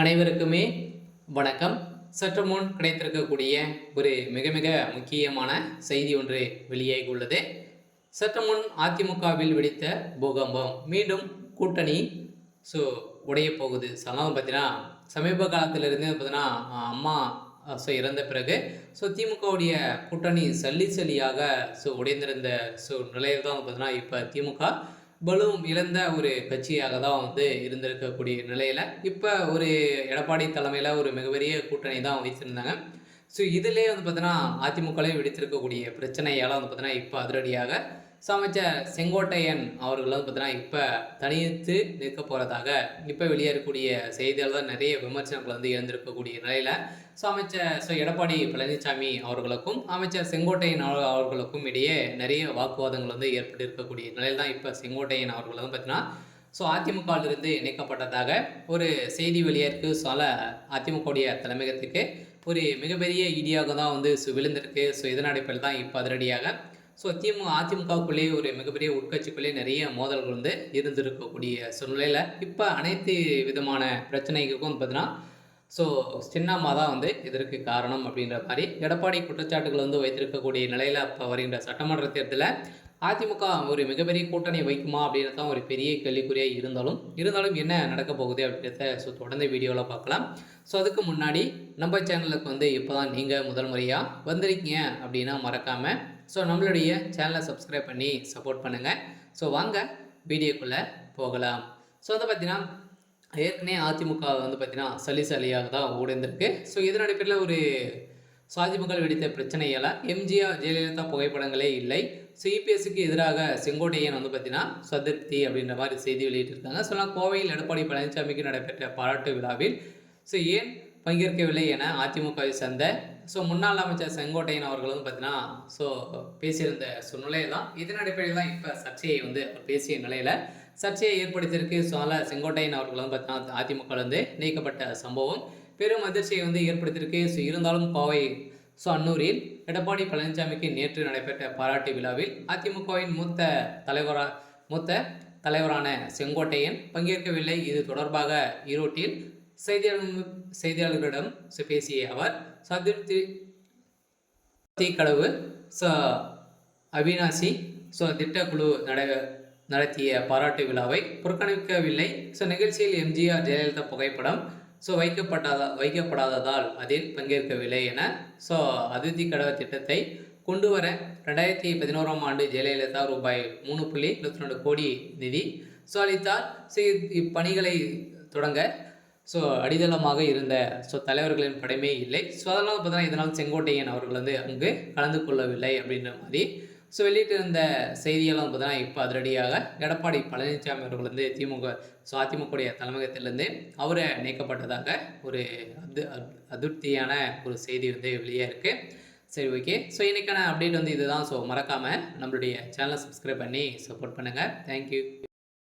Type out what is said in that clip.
அனைவருக்குமே வணக்கம். சற்று முன் கிடைத்திருக்கக்கூடிய ஒரு மிக மிக முக்கியமான செய்தி ஒன்று வெளியாகி உள்ளது. சற்று முன் அதிமுகவில் வெடித்த பூகம்பம், மீண்டும் கூட்டணி உடைய போகுது. பார்த்தீங்கன்னா சமீப காலத்திலிருந்து பார்த்தீங்கன்னா அம்மா இறந்த பிறகு திமுகவுடைய கூட்டணி சல்லியாக உடைந்திருந்த நிலையில் தான் பார்த்தீங்கன்னா இப்போ திமுக பலூம் இழந்த ஒரு கட்சியாக தான் இருந்திருக்கக்கூடிய நிலையில் இப்போ ஒரு எடப்பாடி தலைமையில் ஒரு மிகப்பெரிய கூட்டணி தான் வைத்திருந்தாங்க. இதிலே பார்த்தீங்கன்னா அதிமுகவே வெடித்திருக்கக்கூடிய பிரச்சனையால் பார்த்தீங்கன்னா இப்போ அதிரடியாக அமைச்சர் செங்கோட்டையன் அவர்கள் பார்த்தீங்கன்னா இப்போ தனித்து நிற்க போகிறதாக இப்போ வெளியேறக்கூடிய செய்தியால் தான் நிறைய விமர்சனங்கள் எழுந்திருக்கக்கூடிய நிலையில் அமைச்சர் எடப்பாடி பழனிசாமி அவர்களுக்கும் அமைச்சர் செங்கோட்டையன் அவர்களுக்கும் இடையே நிறைய வாக்குவாதங்கள் ஏற்பட்டு இருக்கக்கூடிய நிலையில் தான் இப்போ செங்கோட்டையன் அவர்கள் பார்த்தீங்கன்னா அதிமுகவிலிருந்து இணைக்கப்பட்டதாக ஒரு செய்தி வெளியேற்கு அதிமுகவுடைய தலைமையகத்துக்கு ஒரு மிகப்பெரிய இடியாக தான் விழுந்திருக்கு. இதன் அடிப்படையில் தான் இப்போ அதிரடியாக அதிமுகவுக்குள்ளே ஒரு மிகப்பெரிய உட்கட்சிக்குள்ளே நிறைய மோதல்கள் இருந்திருக்கக்கூடிய சூழ்நிலையில் இப்போ அனைத்து விதமான பிரச்சனைகளுக்கும் பார்த்தீங்கன்னா சின்னம்மா தான் இதற்கு காரணம் அப்படின்ற மாதிரி எடப்பாடி குற்றச்சாட்டுகள் வைத்திருக்கக்கூடிய நிலையில் இப்போ வருகின்ற சட்டமன்ற தேர்தலில் அதிமுக ஒரு மிகப்பெரிய கூட்டணி வைக்குமா அப்படின்றது தான் ஒரு பெரிய கேள்விக்குறியாக இருந்தாலும் என்ன நடக்க போகுது அப்படின்றத தொடர்ந்து வீடியோவில் பார்க்கலாம். அதுக்கு முன்னாடி நம்ம சேனலுக்கு இப்போ தான் நீங்கள் முதல் முறையாக வந்திருக்கீங்க அப்படின்னா மறக்காமல் நம்மளுடைய சேனலை சப்ஸ்கிரைப் பண்ணி சப்போர்ட் பண்ணுங்கள். வாங்க வீடியோக்குள்ளே போகலாம். பார்த்தீங்கன்னா ஏற்கனவே அதிமுக பார்த்தீங்கன்னா சலியாக தான் ஓடிந்திருக்கு. இதன் அடிப்படையில் ஒரு அதிமுக வெடித்த பிரச்சனையால் எம்ஜிஆர் ஜெயலலிதா புகைப்படங்களே இல்லை. இபிஎஸ்க்கு எதிராக செங்கோட்டையன் பார்த்தீங்கன்னா அதிருப்தி அப்படின்ற மாதிரி செய்தி வெளியிட்டிருக்காங்க. கோவையில் எடப்பாடி பழனிசாமிக்கு நடைபெற்ற பாராட்டு விழாவில் ஏன் பங்கேற்கவில்லை என அதிமுகவை சேர்ந்த முன்னாள் அமைச்சர் செங்கோட்டையன் அவர்கள் பார்த்தீங்கன்னா பேசியிருந்த சூழ்நிலையில் தான் இதன் அடிப்படையில் தான் இப்போ சர்ச்சையை அவர் பேசிய நிலையில் சர்ச்சையை ஏற்படுத்தியிருக்கு. செங்கோட்டையன் அவர்கள் பார்த்தீங்கன்னா அதிமுக நீக்கப்பட்ட சம்பவம் பெரும் அதிர்ச்சியை ஏற்படுத்தியிருக்கு. இருந்தாலும் கோவை அன்னூரில் எடப்பாடி பழனிசாமிக்கு நேற்று நடைபெற்ற பாராட்டு விழாவில் அதிமுகவின் மூத்த தலைவரான செங்கோட்டையன் பங்கேற்கவில்லை. இது தொடர்பாக ஈரோட்டில் செய்தியாளர்களிடம் பேசிய அவர் அதிருப்தி கடவு அவினாசி திட்டக்குழு நடத்திய பாராட்டு விழாவை புறக்கணிக்கவில்லை. நிகழ்ச்சியில் எம்ஜிஆர் ஜெயலலிதா புகைப்படம் வைக்கப்படாததால் அதில் பங்கேற்கவில்லை என அதிருப்தி கடவு திட்டத்தை கொண்டு வர 2011ஆம் ஆண்டு ஜெயலலிதா ரூபாய் 3.22 கோடி நிதி அளித்தார். இப்பணிகளை தொடங்க அடித்தளமாக இருந்த தலைவர்களின் படமே இல்லை. அதனால் பார்த்தீங்கன்னா இதனால் செங்கோட்டையன் அவர்கள் அங்கு கலந்து கொள்ளவில்லை அப்படின்ற மாதிரி வெளியிட்டிருந்த செய்தியெல்லாம் பார்த்தீங்கன்னா இப்போ அதிரடியாக எடப்பாடி பழனிசாமி அவர்கள் திமுக அதிமுகவுடைய தலைமையகத்திலிருந்து அவரை நீக்கப்பட்டதாக ஒரு அதிருப்தியான ஒரு செய்தி வெளியே இருக்குது. சரி, ஓகே. இன்றைக்கான அப்டேட் இதுதான். மறக்காமல் நம்மளுடைய சேனலை சப்ஸ்கிரைப் பண்ணி சப்போர்ட் பண்ணுங்கள். தேங்க்யூ.